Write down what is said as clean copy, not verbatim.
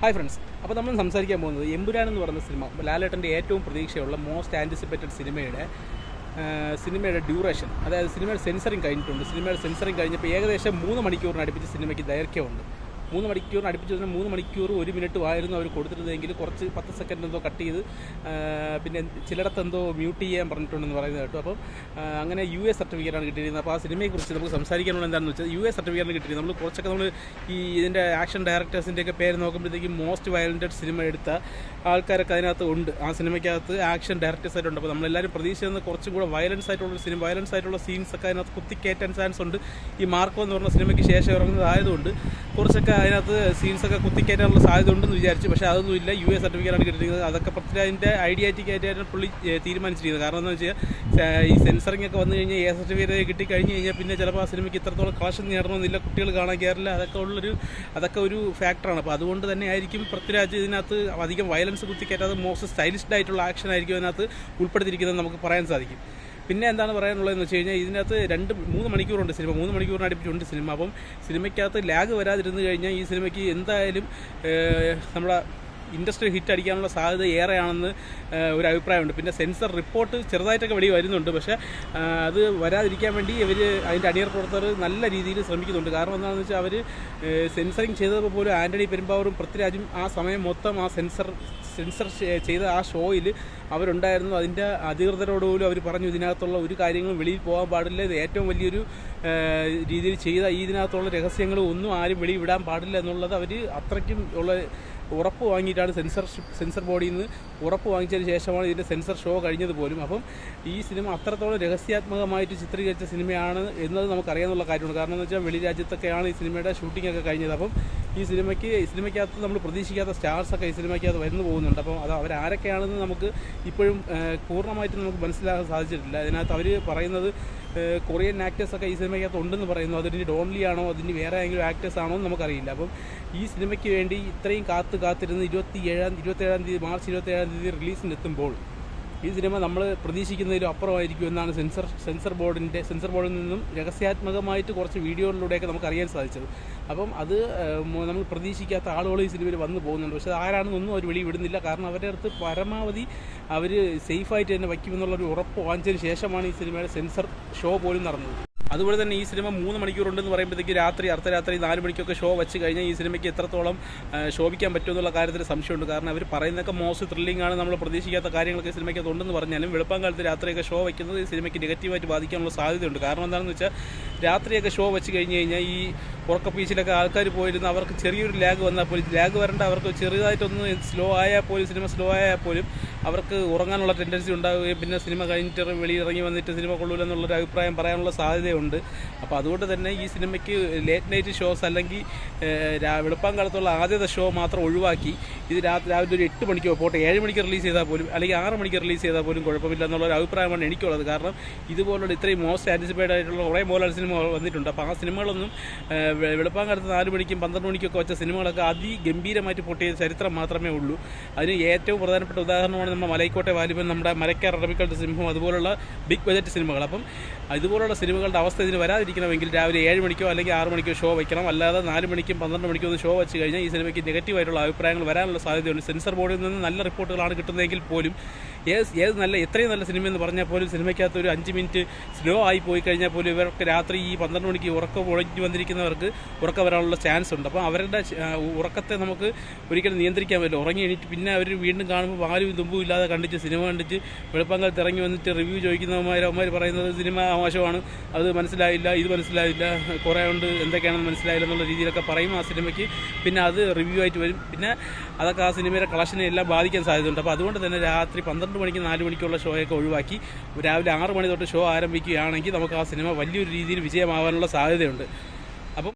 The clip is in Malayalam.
ഹായ് ഫ്രണ്ട്സ്, അപ്പോൾ നമ്മൾ സംസാരിക്കാൻ പോകുന്നത് എമ്പുരാൻ എന്ന് പറയുന്ന സിനിമ, ലാലേട്ടൻ്റെ ഏറ്റവും പ്രതീക്ഷയുള്ള മോസ്റ്റ് ആൻറ്റിസിപ്പേറ്റഡ് സിനിമയുടെ ഡ്യൂറേഷൻ, അതായത് സിനിമയുടെ സെൻസറിങ് കഴിഞ്ഞിട്ടുണ്ട്. സിനിമയുടെ സെൻസറിങ് കഴിഞ്ഞപ്പോൾ ഏകദേശം 3 മണിക്കൂറിന് അടുപ്പിച്ച് സിനിമയ്ക്ക് ദൈർഘ്യമുണ്ട്. 3 മണിക്കൂറിന് അടുപ്പിച്ച് 3 മണിക്കൂർ 1 മിനിറ്റും ആയിരുന്നു അവർ കൊടുത്തിരുന്നതെങ്കിൽ കുറച്ച് 10 സെക്കൻഡ് എന്തോ കട്ട് ചെയ്ത് പിന്നെ ചിലയിടത്ത് എന്തോ മ്യൂട്ട് ചെയ്യാൻ പറഞ്ഞിട്ടുണ്ടെന്ന് പറയുന്നത് കേട്ടോ. അപ്പം അങ്ങനെ US സർട്ടിഫിക്കറ്റാണ് കിട്ടിയിരുന്നത്. അപ്പോൾ ആ സിനിമയെക്കുറിച്ച് നമുക്ക് സംസാരിക്കാനുള്ള എന്താണെന്ന് വെച്ചാൽ US സർട്ടിഫിക്കറ്റാണ് കിട്ടിയിരുന്നത്. നമ്മൾ ഈ ഇതിൻ്റെ ആക്ഷൻ ഡയറക്ടേഴ്സിൻ്റെയൊക്കെ പേര് നോക്കുമ്പോഴത്തേക്കും മോസ്റ്റ് വയലൻറ്റഡ് സിനിമ എടുത്ത ആൾക്കാരൊക്കെ അതിനകത്ത് ഉണ്ട്. ആ സിനിമയ്ക്കകത്ത് ആക്ഷൻ ഡയറക്ടേഴ്സ് ആയിട്ടുണ്ട്. അപ്പോൾ നമ്മളെല്ലാവരും പ്രതീക്ഷിക്കുന്ന കുറച്ചും കൂടെ വയലൻസ് ആയിട്ടുള്ള സീൻസൊക്കെ അതിനകത്ത് കുത്തിക്കയറ്റാൻ ചാൻസ് ഉണ്ട്. ഈ മാർക്കോ എന്ന് പറഞ്ഞ സിനിമയ്ക്ക് ശേഷം ഇറങ്ങുന്നതായതുകൊണ്ട് കുറച്ചൊക്കെ അതിനകത്ത് സീൻസൊക്കെ കുത്തിക്കയറ്റാനുള്ള സാധ്യത ഉണ്ടെന്ന് വിചാരിച്ചു. പക്ഷേ അതൊന്നുമില്ല. US സർട്ടിഫിക്കറ്റാണ് കിട്ടിയിരിക്കുന്നത്. അതൊക്കെ പൃഥ്വിരാജിൻ്റെ ഐഡിയാറ്റിക് ആയിട്ടാണ് പുള്ളി തീരുമാനിച്ചിരിക്കുന്നത്. കാരണം എന്താണെന്ന് വെച്ചാൽ ഈ സെൻസറിങ് ഒക്കെ വന്നു കഴിഞ്ഞാൽ A സർട്ടിഫിക്കറ്റ് കിട്ടിക്കഴിഞ്ഞ് കഴിഞ്ഞാൽ പിന്നെ ചിലപ്പോൾ ആ സിനിമയ്ക്ക് ഇത്രത്തോളം കളക്ഷൻ നേടണമെന്നില്ല, കുട്ടികൾ കാണാൻ കയറില്ല. അതൊക്കെ ഒരു ഫാക്ടറാണ്. അപ്പോൾ അതുകൊണ്ട് തന്നെ ആയിരിക്കും പൃഥ്വിരാജ് ഇതിനകത്ത് അധികം വയലൻസ് കുത്തിക്കയറ്റാതെ മോസ്റ്റ് സ്റ്റൈലിഷ്ഡ് ആയിട്ടുള്ള ആക്ഷൻ ആയിരിക്കും അതിനകത്ത് ഉൾപ്പെടുത്തിയിരിക്കുന്നത് നമുക്ക് പറയാൻ സാധിക്കും. പിന്നെ എന്താണ് പറയാനുള്ളതെന്ന് വെച്ച് കഴിഞ്ഞാൽ ഇതിനകത്ത് 2-3 മണിക്കൂറുണ്ട് സിനിമ. 3 മണിക്കൂറിന് അടുപ്പിച്ചുണ്ട് സിനിമ. അപ്പം സിനിമയ്ക്കകത്ത് ലാഗ് വരാതിരുന്നു കഴിഞ്ഞാൽ ഈ സിനിമയ്ക്ക് എന്തായാലും നമ്മുടെ ഇൻഡസ്ട്രി ഹിറ്റ് അടിക്കാനുള്ള സാധ്യത ഏറെയാണെന്ന് ഒരു അഭിപ്രായമുണ്ട്. പിന്നെ സെൻസർ റിപ്പോർട്ട് ചെറുതായിട്ടൊക്കെ വെടി വരുന്നുണ്ട്. പക്ഷേ അത് വരാതിരിക്കാൻ വേണ്ടി ഇവർ അതിൻ്റെ അണിയർ പ്രവർത്തകർ നല്ല രീതിയിൽ ശ്രമിക്കുന്നുണ്ട്. കാരണം എന്താണെന്ന് വെച്ചാൽ അവർ സെൻസറിങ് ചെയ്തപ്പോൾ പോലും ആൻ്റണി പെരുമ്പാവൂരും പൃഥ്വിരാജും ആ സമയം മൊത്തം ആ സെൻസർ ചെയ്ത ആ ഷോയിൽ അവരുണ്ടായിരുന്നു. അതിൻ്റെ അധികൃതരോട് പോലും അവർ പറഞ്ഞു ഇതിനകത്തുള്ള ഒരു കാര്യങ്ങളും വെളിയിൽ പോകാൻ പാടില്ല, ഇത് ഏറ്റവും വലിയൊരു രീതിയിൽ ചെയ്ത ഇതിനകത്തുള്ള രഹസ്യങ്ങളും ഒന്നും ആരും വെളിയിൽ വിടാൻ പാടില്ല എന്നുള്ളത് അവർ അത്രയ്ക്കും ഉള്ള ഉറപ്പ് വാങ്ങിയിട്ടാണ് സെൻസർ ബോഡിയിൽ നിന്ന് ഉറപ്പ് വാങ്ങിച്ചതിന് ശേഷമാണ് ഇതിൻ്റെ സെൻസർ ഷോ കഴിഞ്ഞത് പോലും. അപ്പം ഈ സിനിമ അത്രത്തോളം രഹസ്യാത്മകമായിട്ട് ചിത്രീകരിച്ച സിനിമയാണ് എന്നത് നമുക്കറിയാവുന്ന കാര്യമാണ്. കാരണം എന്ന് വെച്ചാൽ വെളി രാജ്യത്തൊക്കെയാണ് ഈ സിനിമയുടെ ഷൂട്ടിംഗ് ഒക്കെ കഴിഞ്ഞത്. അപ്പം ഈ സിനിമയ്ക്കകത്ത് നമ്മൾ പ്രതീക്ഷിക്കാത്ത സ്റ്റാർസൊക്കെ ഈ സിനിമയ്ക്കകത്ത് വരുന്നു പോകുന്നുണ്ട്. അപ്പം അത് അവരാരൊക്കെയാണെന്ന് നമുക്ക് ഇപ്പോഴും പൂർണ്ണമായിട്ട് നമുക്ക് മനസ്സിലാക്കാൻ സാധിച്ചിട്ടില്ല. അതിനകത്ത് അവർ പറയുന്നത് കൊറിയൻ ആക്ടേഴ്സൊക്കെ ഈ സിനിമയ്ക്കകത്ത് ഉണ്ടെന്ന് പറയുന്നു. അതിന് ഡോൺലി ആണോ അതിന് വേറെ ഏതെങ്കിലും ആക്ടേഴ്സ് ആണോ എന്ന് നമുക്കറിയില്ല. അപ്പം ഈ സിനിമയ്ക്ക് വേണ്ടി ഇത്രയും കാത്തിരുന്ന് 27-ാം തീയതി മാർച്ച് 27-ാം തീയതി റിലീസിനെത്തുമ്പോൾ ഈ സിനിമ നമ്മൾ പ്രതീക്ഷിക്കുന്നതിലും അപ്പുറമായിരിക്കും എന്നാണ് സെൻസർ ബോർഡിൽ നിന്നും രഹസ്യാത്മകമായിട്ട് കുറച്ച് വീഡിയോകളിലൂടെയൊക്കെ നമുക്ക് അറിയാൻ സാധിച്ചത്. അപ്പം അത് നമ്മൾ പ്രതീക്ഷിക്കാത്ത ആളുകൾ ഈ സിനിമയിൽ വന്നു പോകുന്നുണ്ട്. പക്ഷേ ആരാണെന്നൊന്നും അവർ വെളി വിടുന്നില്ല. കാരണം അവരുടെ അടുത്ത് പരമാവധി അവർ സേഫായിട്ട് തന്നെ വയ്ക്കുമെന്നുള്ളൊരു ഉറപ്പ് വാങ്ങിച്ചതിന് ശേഷമാണ് ഈ സിനിമയുടെ സെൻസർ ഷോ പോലും നടന്നത്. അതുപോലെ തന്നെ ഈ സിനിമ 3 മണിക്കൂറുണ്ടെന്ന് പറയുമ്പോഴത്തേക്ക് അർദ്ധരാത്രി 4 മണിക്കൊക്കെ ഷോ വെച്ച് കഴിഞ്ഞാൽ ഈ സിനിമയ്ക്ക് എത്രത്തോളം ശോഭിക്കാൻ പറ്റുമെന്നുള്ള കാര്യത്തിൽ സംശയമുണ്ട്. കാരണം അവർ പറയുന്നതൊക്കെ മോസ്റ്റ് ത്രില്ലിംഗ് ആണ്, നമ്മൾ പ്രതീക്ഷിക്കാത്ത കാര്യങ്ങളൊക്കെ സിനിമയ്ക്ക് ഉണ്ടെന്ന് പറഞ്ഞാലും വെളുപ്പാങ്കാലത്ത് രാത്രിയൊക്കെ ഷോ വയ്ക്കുന്നത് ഈ സിനിമയ്ക്ക് നെഗറ്റീവായിട്ട് ബാധിക്കാനുള്ള സാധ്യതയുണ്ട്. കാരണം എന്താണെന്ന് വെച്ചാൽ രാത്രിയൊക്കെ ഷോ വെച്ച് കഴിഞ്ഞ് കഴിഞ്ഞാൽ ഈ ഉറക്കപ്പീച്ചിലൊക്കെ ആൾക്കാർ പോയിരുന്ന് അവർക്ക് ചെറിയൊരു ലാഗ് വന്നാൽ പോലും, ലാഗ് വരേണ്ട അവർക്ക് ചെറുതായിട്ടൊന്ന് സ്ലോ ആയാൽ പോലും, സിനിമ സ്ലോ ആയാൽ പോലും അവർക്ക് ഉറങ്ങാനുള്ള ടെൻഡൻസി ഉണ്ടാവുകയും പിന്നെ സിനിമ കഴിഞ്ഞിട്ട് വെളിയിറങ്ങി വന്നിട്ട് സിനിമ കൊള്ളൂലെന്നുള്ളൊരു അഭിപ്രായം പറയാനുള്ള സാധ്യതയുണ്ട്. അപ്പോൾ അതുകൊണ്ട് തന്നെ ഈ സിനിമയ്ക്ക് ലേറ്റ് നൈറ്റ് ഷോസ് അല്ലെങ്കിൽ വെളുപ്പാങ്കാലത്തുള്ള ആദ്യത്തെ ഷോ മാത്രം ഒഴിവാക്കി ഇത് രാവിലെ ഒരു 8 മണിക്കോ പോട്ടെ 7 മണിക്ക് റിലീസ് ചെയ്താൽ പോലും അല്ലെങ്കിൽ 6 മണിക്ക് റിലീസ് ചെയ്താൽ പോലും കുഴപ്പമില്ല എന്നുള്ളൊരു അഭിപ്രായമാണ് എനിക്കുള്ളത്. കാരണം ഇതുപോലുള്ള ഇത്രയും മോസ്റ്റ് ആൻറ്റിസിപ്പേറ്റഡ് ആയിട്ടുള്ള കുറേ മോഹൻലാൽ സിനിമ വന്നിട്ടുണ്ട്. അപ്പോൾ ആ സിനിമകളൊന്നും വെളുപ്പാങ്കാലത്ത് 4 മണിക്കും 12 മണിക്കൊക്കെ വെച്ച സിനിമകളൊക്കെ അതിഗംഭീരമായിട്ട് പൊട്ടിയ ചരിത്രം മാത്രമേ ഉള്ളൂ. അതിന് ഏറ്റവും പ്രധാനപ്പെട്ട ഉദാഹരണമാണ് നമ്മുടെ മലൈക്കോട്ടെ വാലിബൻ, നമ്മുടെ മരക്കാർ അറബിക്കളുടെ സിംഹം, അതുപോലുള്ള ബിഗ് ബജറ്റ് സിനിമകൾ. അപ്പം ഇതുപോലുള്ള സിനിമകളുടെ അവസ്ഥ ഇതിന് വരാതിരിക്കണമെങ്കിൽ രാവിലെ 7 മണിക്കോ അല്ലെങ്കിൽ 6 മണിക്കോ ഷോ വയ്ക്കണം. അല്ലാതെ 4 മണിക്കും 12 മണിക്കോ ഒന്ന് ഷോ വെച്ച് കഴിഞ്ഞാൽ ഈ സിനിമയ്ക്ക് നെഗറ്റീവായിട്ടുള്ള അഭിപ്രായങ്ങൾ വരാനുള്ള സാധ്യതയുണ്ട്. സെൻസർ ബോർഡിൽ നിന്ന് നല്ല റിപ്പോർട്ടുകളാണ് കിട്ടുന്നതെങ്കിൽ പോലും എത്രയും നല്ല സിനിമ എന്ന് പറഞ്ഞാൽ പോലും സിനിമയ്ക്കകത്ത് ഒരു 5 മിനിറ്റ് സ്ലോ ആയി പോയി കഴിഞ്ഞാൽ പോലും ഇവർക്ക് രാത്രി ഈ 12 മണിക്ക് ഉറക്കം ഒഴിഞ്ഞു വന്നിരിക്കുന്നവർക്ക് ഉറക്കം വരാനുള്ള ചാൻസ് ഉണ്ട്. അപ്പോൾ അവരുടെ ഉറക്കത്തെ നമുക്ക് ഒരിക്കലും നിയന്ത്രിക്കാൻ പറ്റില്ല. ഉറങ്ങി എണീറ്റ് പിന്നെ അവർ വീണ്ടും കാണുമ്പോൾ വാലും തുമ്പും ഇല്ലാതെ കണ്ടിട്ട് സിനിമ കണ്ടിട്ട് വെളുപ്പാങ്കാലത്ത് ഇറങ്ങി വന്നിട്ട് റിവ്യൂ ചോദിക്കുന്നവന്മാർ പറയുന്നത് സിനിമ മോശമാണ്, അത് മനസ്സിലായില്ല, ഇത് മനസ്സിലായില്ല, കുറേ ഉണ്ട്, എന്തൊക്കെയാണെന്ന് മനസ്സിലായില്ല എന്നുള്ള രീതിയിലൊക്കെ പറയും ആ സിനിമയ്ക്ക്. പിന്നെ അത് റിവ്യൂ ആയിട്ട് വരും. പിന്നെ അതൊക്കെ ആ സിനിമയുടെ കളക്ഷനെ എല്ലാം ബാധിക്കാൻ സാധ്യതയുണ്ട്. അപ്പോൾ അതുകൊണ്ട് തന്നെ രാത്രി 12 മണിക്ക് 4 മണിക്കുള്ള ഷോയൊക്കെ ഒഴിവാക്കി രാവിലെ 6 മണി തൊട്ട് ഷോ ആരംഭിക്കുകയാണെങ്കിൽ നമുക്ക് ആ സിനിമ വലിയൊരു രീതിയിൽ വിജയമാവാനുള്ള സാധ്യതയുണ്ട്.